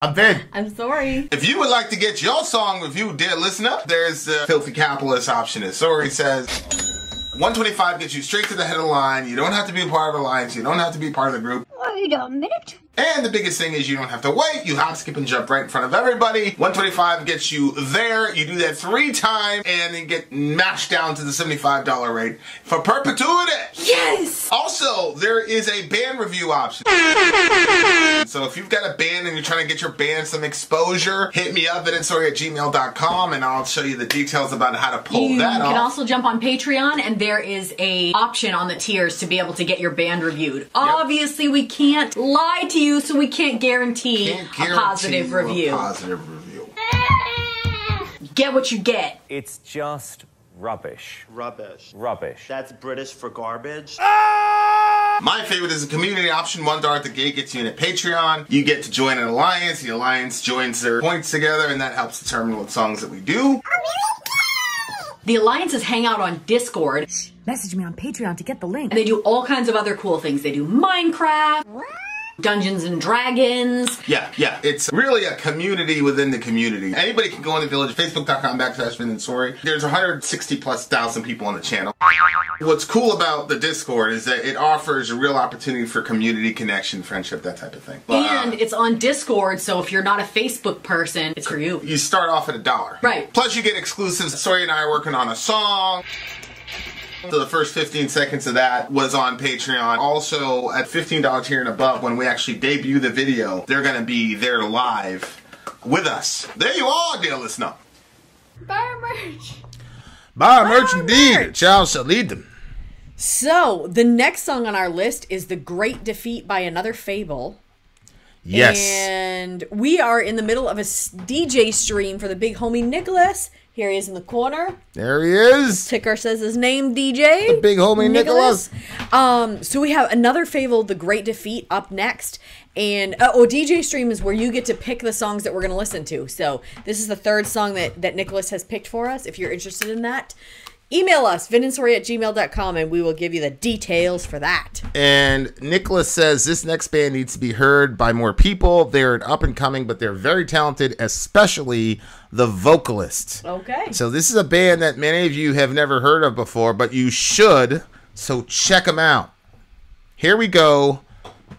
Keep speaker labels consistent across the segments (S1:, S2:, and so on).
S1: I'm Vin.
S2: I'm Sori.
S1: If you would like to get your song reviewed, dear listener, there's the filthy capitalist option. As Sori says, $125 gets you straight to the head of the line. You don't have to be a part of the alliance. You don't have to be part of the group.
S3: Wait a minute.
S1: And the biggest thing is you don't have to wait. You hop, skip, and jump right in front of everybody. $125 gets you there. You do that 3 times, and then get mashed down to the $75 rate for perpetuity.
S2: Yes!
S1: Also, there is a band review option. So if you've got a band and you're trying to get your band some exposure, hit me up at villageXchange@gmail.com, and I'll show you the details about how to pull that off.
S2: You can also jump on Patreon, and there is a option on the tiers to be able to get your band reviewed. Yep. Obviously, we can't lie to you, so we can't guarantee a positive review. Get what you get.
S4: It's just rubbish.
S5: Rubbish.
S4: Rubbish.
S5: That's British for garbage.
S1: My favorite is a community option. $1 at the gate gets you in a Patreon. You get to join an alliance. The alliance joins their points together, and that helps determine what songs that we do.
S2: The alliances hang out on Discord.
S6: Message me on Patreon to get the link.
S2: And they do all kinds of other cool things. They do Minecraft. Dungeons and Dragons.
S1: Yeah. It's really a community within the community. Anybody can go in the village, facebook.com/Vin and Sori. There's 160,000+ people on the channel. What's cool about the Discord is that it offers a real opportunity for community connection, friendship, that type of thing.
S2: And it's on Discord, so if you're not a Facebook person, it's for you.
S1: You start off at $1.
S2: Right.
S1: Plus you get exclusives. Sori and I are working on a song. So the first 15 seconds of that was on Patreon. Also, at $15 tier and above, when we actually debut the video, they're going to be there live with us. There you are, dear listener.
S3: Buy merch.
S1: Buy merch indeed. Child shall lead them.
S6: So, the next song on our list is The Great Defeat by Another Fable.
S1: Yes.
S6: And we are in the middle of a DJ stream for the big homie Nicholas. Here he is in the corner.
S1: There he is.
S6: Ticker says his name, DJ.
S1: The big homie Nicholas.
S6: So we have another Fable, The Great Defeat, up next. And DJ stream is where you get to pick the songs that we're going to listen to. So this is the 3rd song that Nicholas has picked for us. If you're interested in that, email us, vinandsori@gmail.com, and we will give you the details for that.
S1: And Nicholas says this next band needs to be heard by more people. They're an up and coming, but they're very talented, especially the vocalist.
S6: Okay.
S1: So this is a band that many of you have never heard of before, but you should. So check them out. Here we go.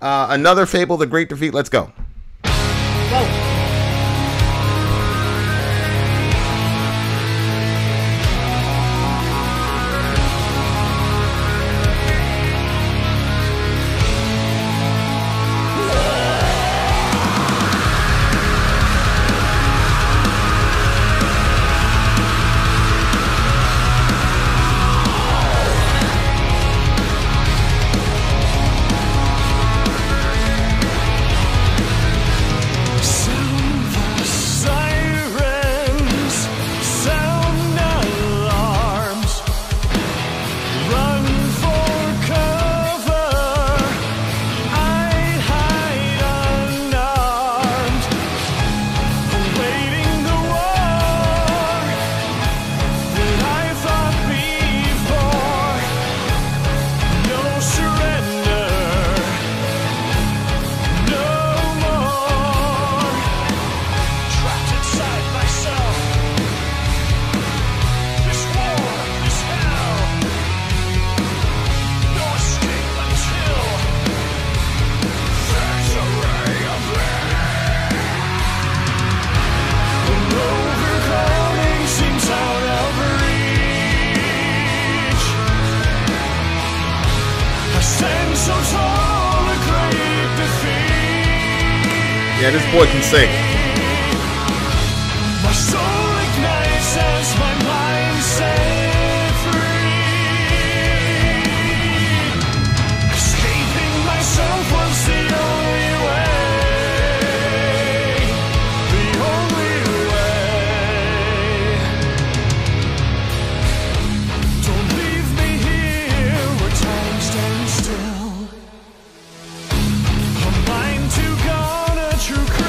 S1: Another Fable, The Great Defeat. Let's go.
S6: Whoa.
S1: Yeah, this boy can sing.
S7: My soul ignites as my mind set free. Escaping myself was the only way. The only way. Don't leave me here where time stands still. A mind too gone, a true creature.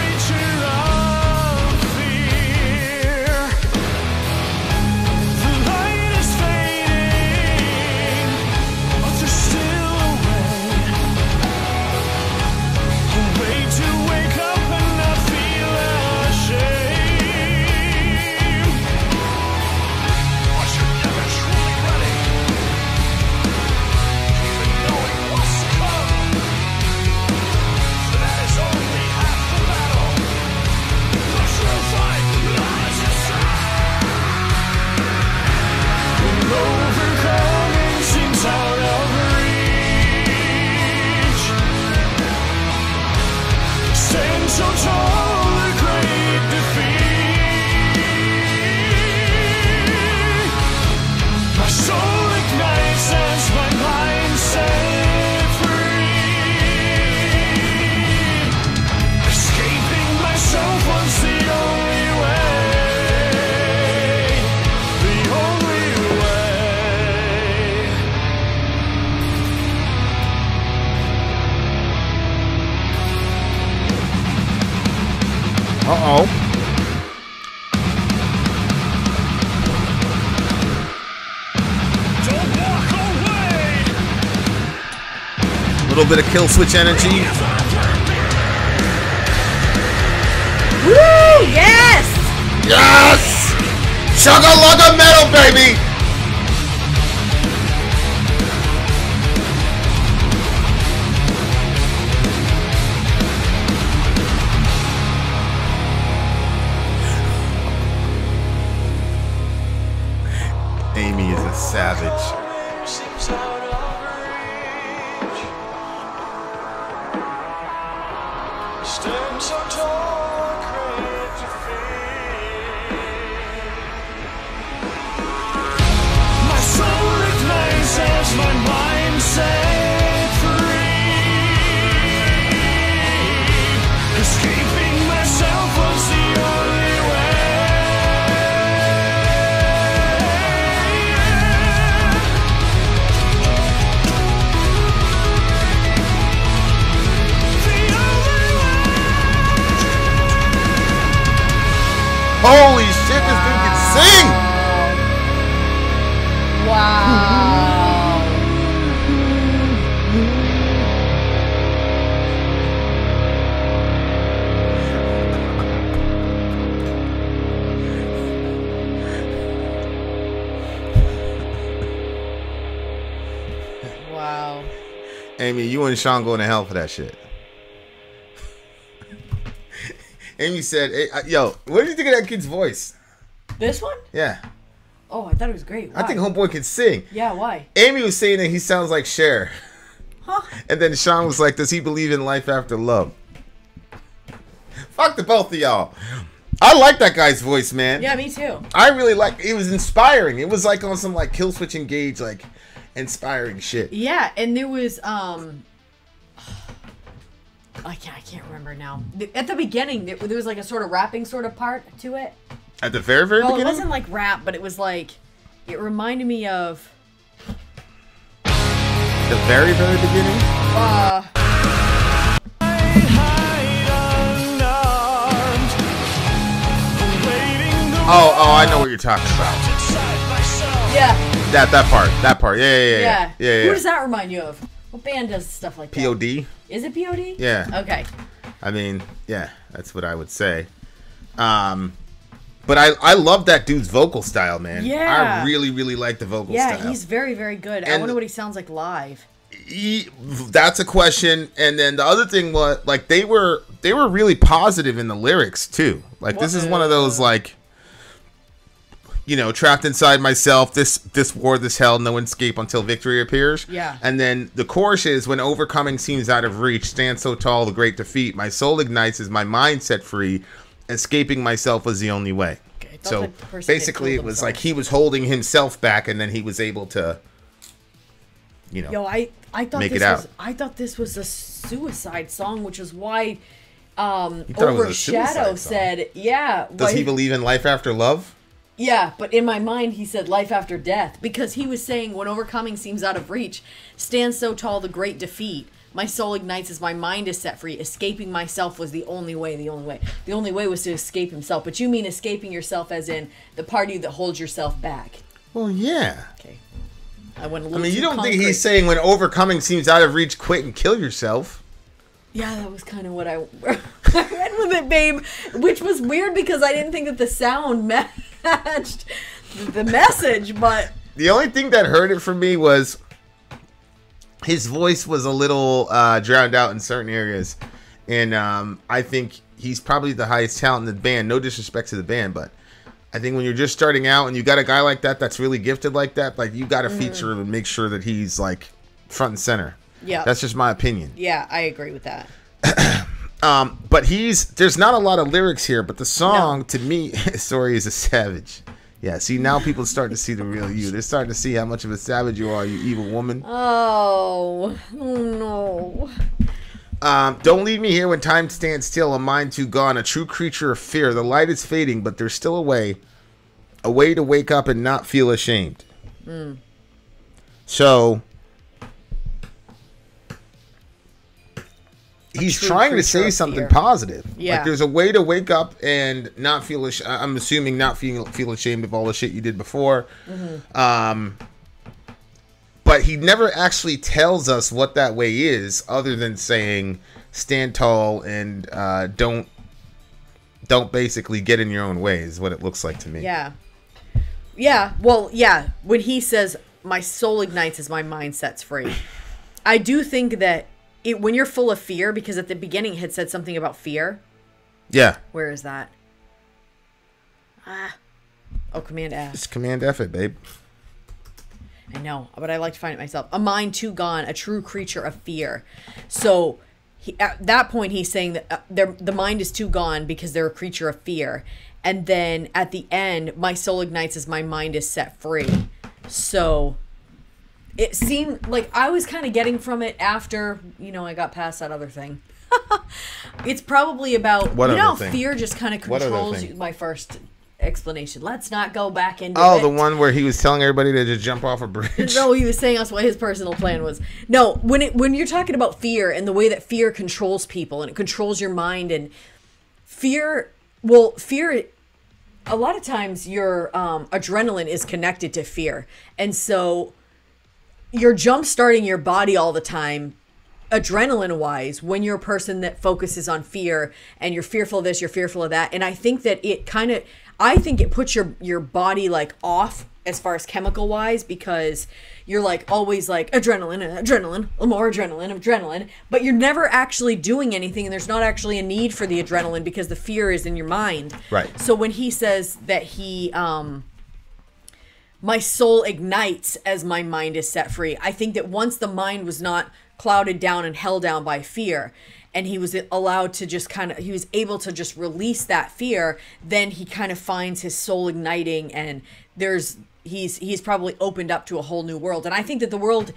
S1: Uh-oh.
S7: Don't walk away.
S1: A little bit of kill switch energy.
S6: Woo! Yes!
S1: Yes! Chugga-lugga metal, baby! Amy is a savage.
S7: Stand so tall, great defeat. My soul ignites as my mind set free. Escaping myself was the only
S1: Holy shit, this dude can sing!
S6: Wow. Wow.
S1: Amy, you and Sean going to hell for that shit. Amy said, hey, yo, what do you think of that kid's voice?
S6: This one?
S1: Yeah.
S6: Oh, I thought it was great. Why?
S1: I think Homeboy can sing.
S6: Yeah, why?
S1: Amy was saying that he sounds like Cher.
S6: Huh?
S1: And then Sean was like, does he believe in life after love? Fuck the both of y'all. I like that guy's voice, man.
S6: Yeah, me too.
S1: I really like it. Was inspiring. It was like on some like kill switch engage, like inspiring shit.
S6: Yeah, and there was I can't remember now. At the beginning, there was like a sort of rapping sort of part to it.
S1: At the very, very
S6: Well, it
S1: beginning?
S6: wasn't like rap, but it was like, it reminded me of...
S1: The very, very beginning? Oh, I know what you're talking about.
S6: Yeah.
S1: That part. Yeah.
S6: Who does that remind you of? What band does stuff like that?
S1: POD?
S6: Is it POD?
S1: Yeah.
S6: Okay.
S1: I mean, yeah, that's what I would say. But I love that dude's vocal style, man.
S6: Yeah.
S1: I really, really like the vocal
S6: Yeah,
S1: style.
S6: he's very, very good. I
S1: And-
S6: wonder what he sounds like live.
S1: That's a question. And then the other thing was, like, they were really positive in the lyrics too. Like, this is one of those, like, you know, trapped inside myself, this war, this hell, no escape until victory appears.
S6: Yeah.
S1: And then the chorus is, when overcoming seems out of reach, stand so tall, the great defeat, my soul ignites as my mind set free, escaping myself was the only way.
S6: Okay,
S1: So basically it was like he was holding himself back, and then he was able to, you know,
S6: Yo, I thought
S1: make
S6: this
S1: it out.
S6: was I thought this was a suicide song, which is why
S1: You thought it was a
S6: Overshadow
S1: suicide song.
S6: said, yeah.
S1: Does he believe in life after love?
S6: Yeah, but in my mind he said life after death, because he was saying when overcoming seems out of reach, stand so tall the great defeat. My soul ignites as my mind is set free. Escaping myself was the only way, the only way. The only way was to escape himself. But you mean escaping yourself as in the part of you that holds yourself back.
S1: Well, yeah.
S6: Okay. I went a
S1: I
S6: little
S1: mean, you
S6: too
S1: don't think
S6: concrete.
S1: he's saying when overcoming seems out of reach, quit and kill yourself?
S6: Yeah, that was kind of what I went with it, babe. Which was weird because I didn't think that the sound matched the message, but...
S1: The only thing that hurt it for me was his voice was a little drowned out in certain areas. And I think he's probably the highest talent in the band. No disrespect to the band, but I think when you're just starting out and you got a guy like that that's really gifted like that, like, you got to feature him and make sure that he's, like, front and center.
S6: Yeah.
S1: That's just my opinion.
S6: Yeah, I agree with that.
S1: But there's not a lot of lyrics here, but the song, to me, Sori is a savage. Yeah, see, now people start to see the real you. They're starting to see how much of a savage you are, you evil woman.
S6: Oh no.
S1: Don't leave me here when time stands still, a mind too gone, a true creature of fear. The light is fading, but there's still a way to wake up and not feel ashamed. So, he's
S6: true
S1: trying to
S6: creature
S1: say
S6: of
S1: something
S6: fear.
S1: positive.
S6: Yeah.
S1: Like, there's a way to wake up and not feel I'm assuming not feel ashamed of all the shit you did before. But he never actually tells us what that way is, other than saying stand tall and don't basically get in your own way, is what it looks like to me.
S6: Yeah. Yeah. Well, yeah. When he says, my soul ignites as my mind sets free, I do think that when you're full of fear, because at the beginning it had said something about fear.
S1: Yeah.
S6: Where is that? Oh, Command F.
S1: Just Command F it, babe.
S6: I know, but I like to find it myself. A mind too gone, a true creature of fear. So at that point, he's saying that the mind is too gone because they're a creature of fear. And then at the end, my soul ignites as my mind is set free. So it seemed like I was kind of getting from it after, I got past that other thing. It's probably about, how fear just kind of controls you. My first explanation. Let's not go back into it.
S1: The one where he was telling everybody to just jump off a bridge.
S6: No, he was saying us what his personal plan was. No, when you're talking about fear and the way that fear controls people and it controls your mind, and fear, a lot of times your adrenaline is connected to fear. And so you're jump starting your body all the time, adrenaline wise, when you're a person that focuses on fear and you're fearful of this, you're fearful of that. And I think that it puts your body like off as far as chemical wise, because you're like always like adrenaline, more adrenaline, but you're never actually doing anything, and there's not actually a need for the adrenaline because the fear is in your mind.
S1: Right.
S6: So when he says that my soul ignites as my mind is set free, I think that once the mind was not clouded down and held down by fear, and he was allowed to just he was able to just release that fear, then he kind of finds his soul igniting, and he's probably opened up to a whole new world. And I think that the world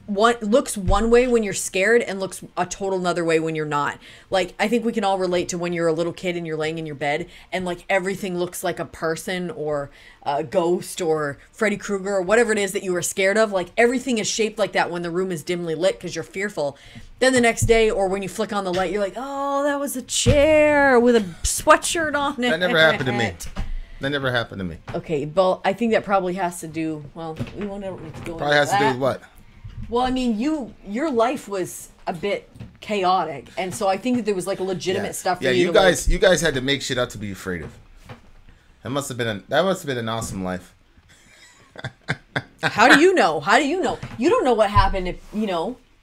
S6: looks one way when you're scared and looks a total another way when you're not. Like, I think we can all relate to when you're a little kid and you're laying in your bed and like everything looks like a person or a ghost or Freddy Krueger or whatever it is that you were scared of. Like, everything is shaped like that when the room is dimly lit because you're fearful. Then the next day, or when you flick on the light, you're like, oh, that was a chair with a sweatshirt on it.
S1: That never happened to me. That never happened to me.
S6: Okay, but I think that probably has to do, we won't ever go
S1: Probably has to do with what?
S6: Well, I mean, your life was a bit chaotic, and so I think that there was like a legitimate stuff for you to
S1: you guys had to make shit up to be afraid of. That must have been an awesome life.
S6: How do you know? You don't know what happened if,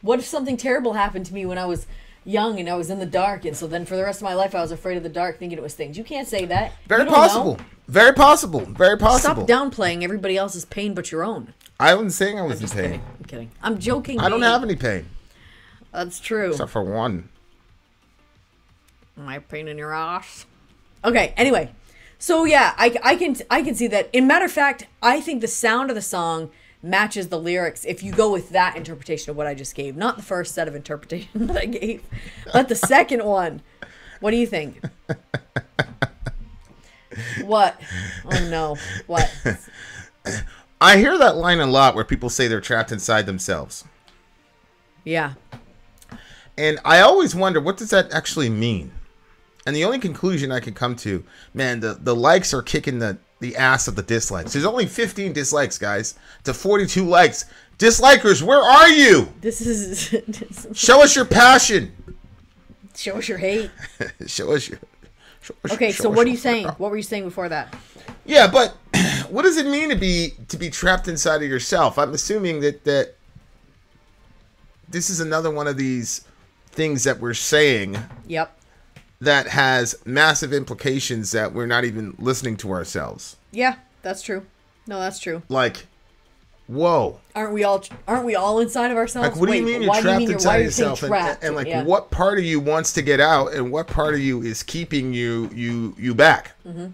S6: what if something terrible happened to me when I was young and I was in the dark, and so then for the rest of my life I was afraid of the dark, thinking it was things. You can't say that.
S1: Very possible. Very possible. Very possible.
S6: Stop downplaying everybody else's pain but your own.
S1: I wasn't saying I was in pain.
S6: I'm kidding. I'm joking.
S1: I don't have any pain.
S6: That's true.
S1: Except for one.
S6: My pain in your ass. Okay, anyway. So yeah, I can see that. In matter of fact, I think the sound of the song matches the lyrics if you go with that interpretation of what I just gave. Not the first set of interpretation that I gave, but the second one. What do you think? What? Oh no. What?
S1: I hear that line a lot where people say they're trapped inside themselves.
S6: Yeah.
S1: And I always wonder, what does that actually mean? And the only conclusion I can come to, man, the likes are kicking the ass of the dislikes. There's only 15 dislikes, guys, to 42 likes. Dislikers, where are you? Show us your passion.
S6: Show us your hate.
S1: Show us your...
S6: Okay, so what are you saying? What were you saying before that?
S1: Yeah, but what does it mean to be trapped inside of yourself? I'm assuming that this is another one of these things that we're saying.
S6: Yep.
S1: That has massive implications that we're not even listening to ourselves.
S6: Yeah, that's true. No, that's true.
S1: Like, whoa.
S6: Aren't we all inside of ourselves?
S1: Like, what do you mean you're trapped inside yourself? And like, what part of you wants to get out, and what part of you is keeping you back? Mm-hmm.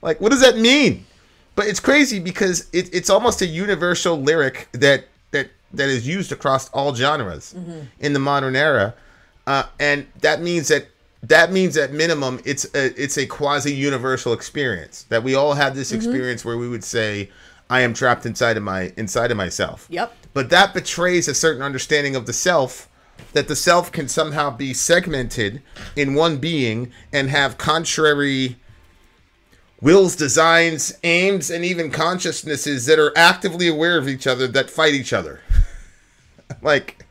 S1: Like, what does that mean? But it's crazy because it's almost a universal lyric that is used across all genres in the modern era, and that means that at minimum it's a quasi universal experience, that we all have this experience where we would say, I am trapped inside of myself.
S6: Yep.
S1: But that betrays a certain understanding of the self that the self can somehow be segmented in one being and have contrary wills, designs, aims, and even consciousnesses that are actively aware of each other that fight each other. Like,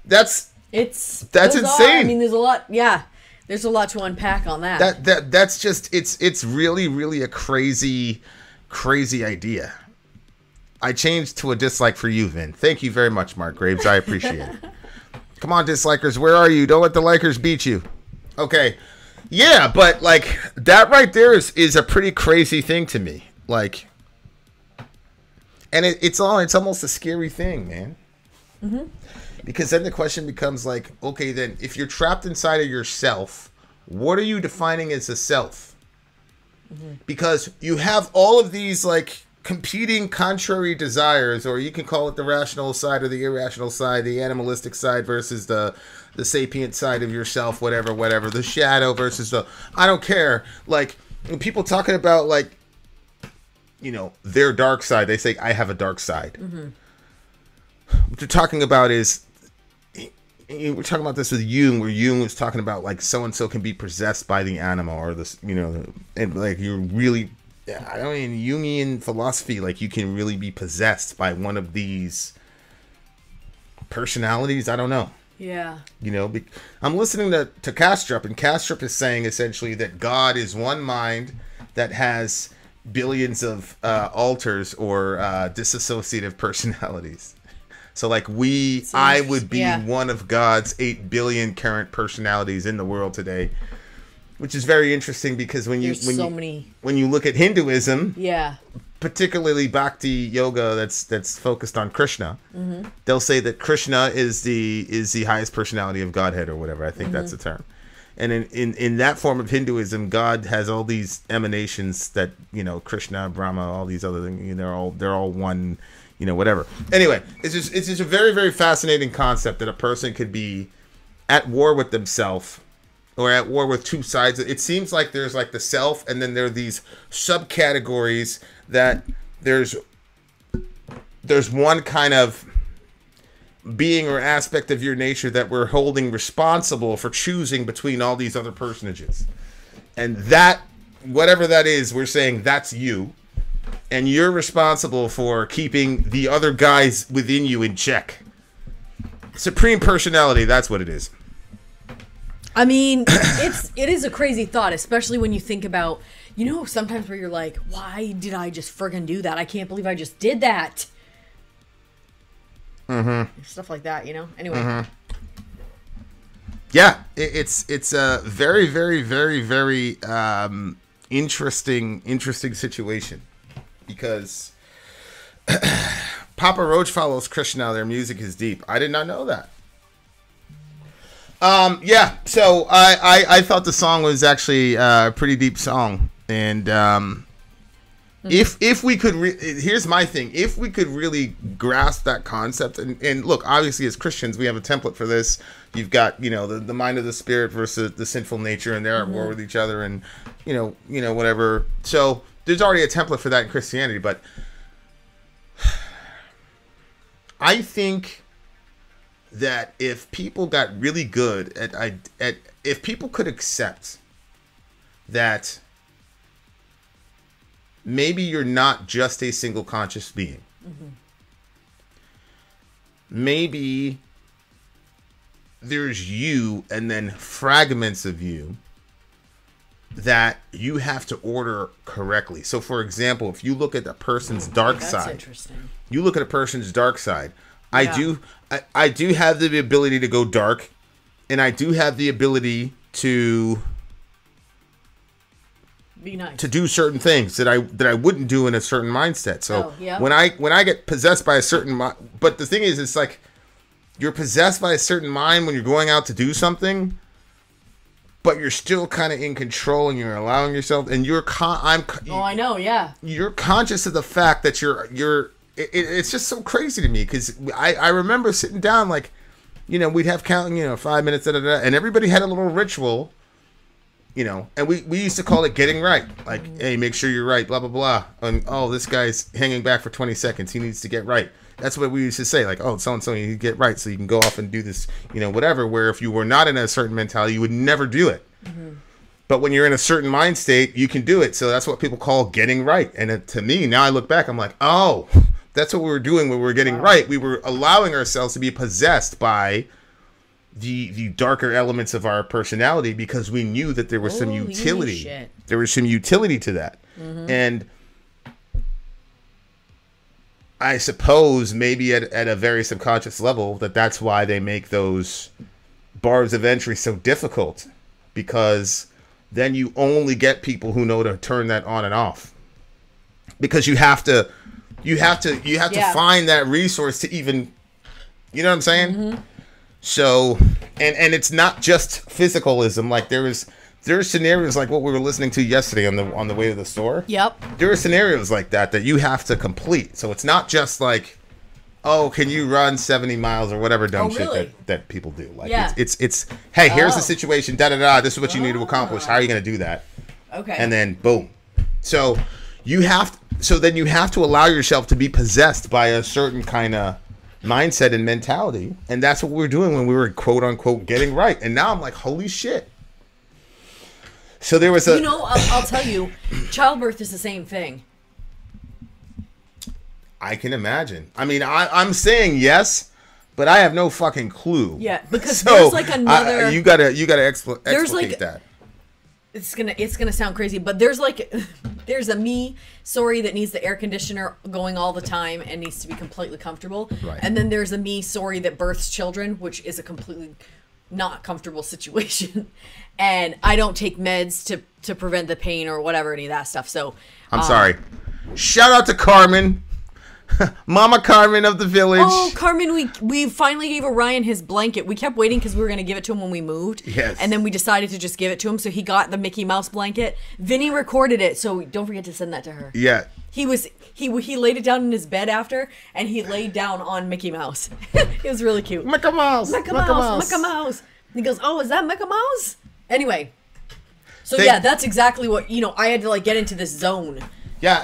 S1: that's
S6: bizarre.
S1: insane.
S6: I mean, there's a lot. Yeah, there's a lot to unpack on that.
S1: That's just it's really, really a crazy idea. I changed to a dislike for you, Vin. Thank you very much, Mark Graves. I appreciate it. Come on, dislikers, where are you? Don't let the likers beat you. Okay. Yeah, but like that right there is a pretty crazy thing to me. Like, and it's almost a scary thing, man. Mm-hmm. Because then the question becomes like, okay, then if you're trapped inside of yourself, what are you defining as a self? Mm-hmm. Because you have all of these like competing contrary desires, or you can call it the rational side or the irrational side, the animalistic side versus the sapient side of yourself, whatever, the shadow versus the, I don't care. Like, when people talking about like, you know, their dark side, they say, I have a dark side. Mm-hmm. What they're talking about is, we're talking about this with Jung, where Jung was talking about like so-and-so can be possessed by the animal, or this, you know, and like you're really, I don't mean, Jungian philosophy, like you can really be possessed by one of these personalities. I don't know.
S6: Yeah.
S1: You know, I'm listening to Kastrup, and Kastrup is saying essentially that God is one mind that has billions of alters or disassociative personalities. So like I would be one of God's 8 billion current personalities in the world today, which is very interesting because when you look at Hinduism, particularly Bhakti yoga that's focused on Krishna, mm-hmm. they'll say that Krishna is the highest personality of Godhead or whatever. I think mm-hmm. that's the term. And in that form of Hinduism, God has all these emanations that, you know, Krishna, Brahma, all these other things, you know, they're all one, you know, whatever. Anyway, it's just a very, very fascinating concept that a person could be at war with themselves or at war with two sides. It seems like there's like the self, and then there are these subcategories that there's one kind of being or aspect of your nature that we're holding responsible for choosing between all these other personages. And that, whatever that is, we're saying that's you. And you're responsible for keeping the other guys within you in check. Supreme personality, that's what it is.
S6: I mean, it is a crazy thought, especially when you think about, you know, sometimes where you're like, why did I just friggin' do that? I can't believe I just did that. Mm-hmm. Stuff like that, you know? Anyway. Mm-hmm.
S1: Yeah, it's a very, very, very, very interesting situation. Because Papa Roach follows Krishna. Their music is deep. I did not know that. Yeah, so I thought the song was actually a pretty deep song. And if we could, here's my thing. If we could really grasp that concept, and look, obviously as Christians, we have a template for this. You've got, you know, the mind of the spirit versus the sinful nature, and they're at war with each other, and, you know, whatever. So there's already a template for that in Christianity, but I think that if people got really good at if people could accept that maybe you're not just a single conscious being, mm-hmm. maybe there's you and then fragments of you that you have to order correctly. So, for example, if you look at a person's dark side, interesting. You look at a person's dark side. Yeah. I do have the ability to go dark, and I do have the ability to
S6: be nice,
S1: to do certain things that I wouldn't do in a certain mindset. So when I get possessed by a certain mind, but the thing is, it's like you're possessed by a certain mind when you're going out to do something, but you're still kind of in control, and you're allowing yourself, and
S6: I know, yeah.
S1: You're conscious of the fact that it's just so crazy to me, because I remember sitting down, like, you know, we'd have counting, 5 minutes, and everybody had a little ritual you know, and we used to call it getting right. Like, hey, make sure you're right, blah, blah, blah. And, oh, this guy's hanging back for 20 seconds. He needs to get right. That's what we used to say. Like, oh, so-and-so, you need to get right so you can go off and do this, you know, whatever. Where if you were not in a certain mentality, you would never do it. But when you're in a certain mind state, you can do it. So that's what people call getting right. And to me, now I look back, I'm like, oh, that's what we were doing when we were getting right. We were allowing ourselves to be possessed by the darker elements of our personality because we knew that there was some utility.
S6: Shit.
S1: There was some utility to that. And I suppose maybe at a very subconscious level that's why they make those bars of entry so difficult, because then you only get people who know to turn that on and off, because you have to find that resource to even, you know what I'm saying? So, and it's not just physicalism. Like there's scenarios like what we were listening to yesterday on the way to the store. Yep. There are scenarios like that you have to complete. So it's not just like, oh, can you run 70 miles or whatever dumb shit that people do. Like it's hey, here's the situation, da da da. This is what you need to accomplish. How are you going to do that? Okay. And then boom. So then you have to allow yourself to be possessed by a certain kind of mindset and mentality, and that's what we were doing when we were quote unquote getting right. And now I'm like, holy shit. So there was a,
S6: you know, I'll tell you, childbirth is the same thing.
S1: I can imagine. I mean, I'm saying yes, but I have no fucking clue.
S6: Yeah, because there's like another.
S1: You gotta explicate that.
S6: It's gonna sound crazy, but there's a me, Sori, that needs the air conditioner going all the time and needs to be completely comfortable. Right. And then there's a me, Sori, that births children, which is a completely not comfortable situation. And I don't take meds to prevent the pain or whatever, any of that stuff. So
S1: I'm sorry. Shout out to Carmen. Mama Carmen of the village.
S6: Oh, Carmen, we finally gave Orion his blanket. We kept waiting because we were going to give it to him when we moved. Yes. And then we decided to just give it to him, so he got the Mickey Mouse blanket. Vinny recorded it, so don't forget to send that to her. Yeah. He laid it down in his bed after, and he laid down on Mickey Mouse. It was really cute.
S1: Mickey Mouse.
S6: Mickey Mouse. Mickey Mouse. He goes, oh, is that Mickey Mouse? Anyway. So yeah, that's exactly what, you know, I had to like get into this zone.
S1: Yeah,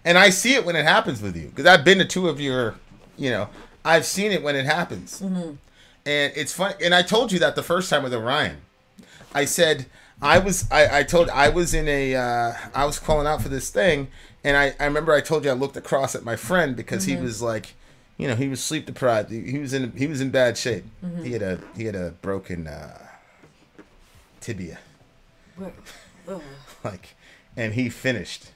S1: and I see it when it happens with you, because I've been to two of your, you know, I've seen it when it happens. And it's funny. And I told you that the first time with Orion. I said, I was calling out for this thing. And I remember I told you I looked across at my friend because he was like, you know, he was sleep deprived. He was in bad shape. He had a broken tibia. Like, and he finished.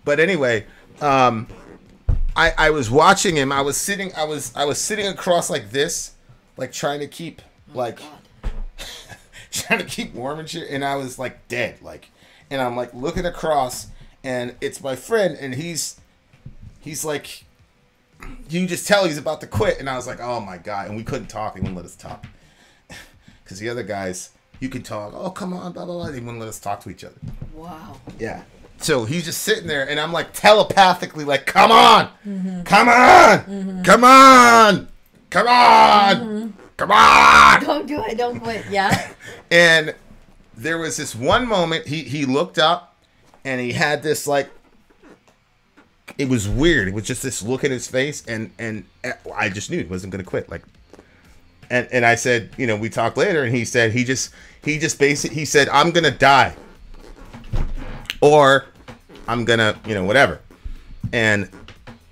S1: But anyway, I was watching him. I was sitting across like this, like trying to keep trying to keep warm and shit. And I was like dead, like, and I'm like looking across, and it's my friend, and he's like, you just tell he's about to quit. And I was like, oh my god. And we couldn't talk. He wouldn't let us talk because the other guys, you could talk. Oh, come on, blah blah blah. They wouldn't let us talk to each other. Wow. Yeah. So he's just sitting there, and I'm like telepathically like, come on, come on, come on, come on, come on.
S6: Don't do it. Don't quit. Yeah.
S1: And there was this one moment, he looked up, and he had this like, it was weird. It was just this look in his face, and I just knew he wasn't going to quit. Like, and I said, you know, we talked later, and he said, he just basically, he said, I'm going to die. Or I'm gonna, you know, whatever. And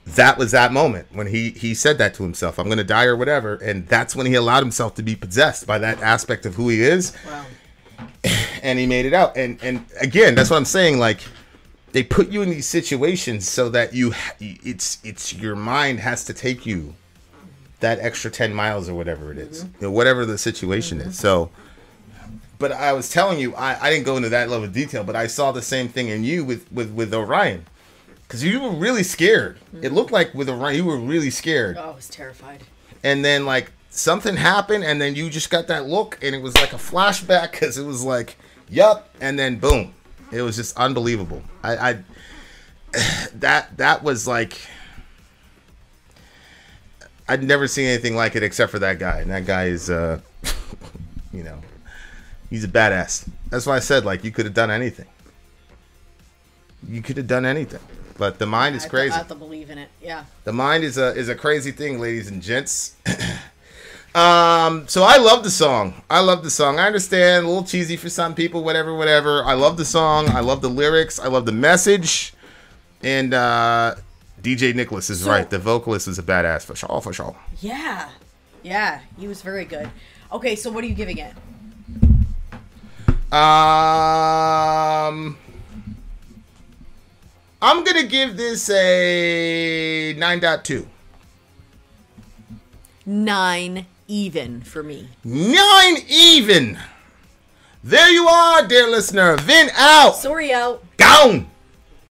S1: that was that moment when he said that to himself. I'm gonna die or whatever. And that's when he allowed himself to be possessed by that aspect of who he is. Wow. And he made it out. And again, that's what I'm saying. Like, they put you in these situations so that it's your mind has to take you that extra 10 miles or whatever it is, you know, whatever the situation is. So. But I was telling you, I didn't go into that level of detail, but I saw the same thing in you with Orion. Because you were really scared. It looked like with Orion, you were really scared.
S6: Oh, I was terrified.
S1: And then, like, something happened, and then you just got that look, and it was like a flashback, because it was like, yup, and then boom. It was just unbelievable. That was like, I'd never seen anything like it except for that guy. And that guy is, you know. He's a badass. That's why I said, like, you could have done anything. You could have done anything. But the mind is crazy.
S6: I have to believe in it. Yeah.
S1: The mind is a crazy thing, ladies and gents. So I love the song. I understand, a little cheesy for some people, whatever. I love the song. I love the lyrics. I love the message. And DJ Nicholas is right. The vocalist is a badass for sure.
S6: Yeah. Yeah, he was very good. Okay, so what are you giving it?
S1: I'm gonna give this a 9.2.
S6: 9 even for me.
S1: 9 even. There you are, dear listener. Vin out.
S6: Sori out.
S1: Gone.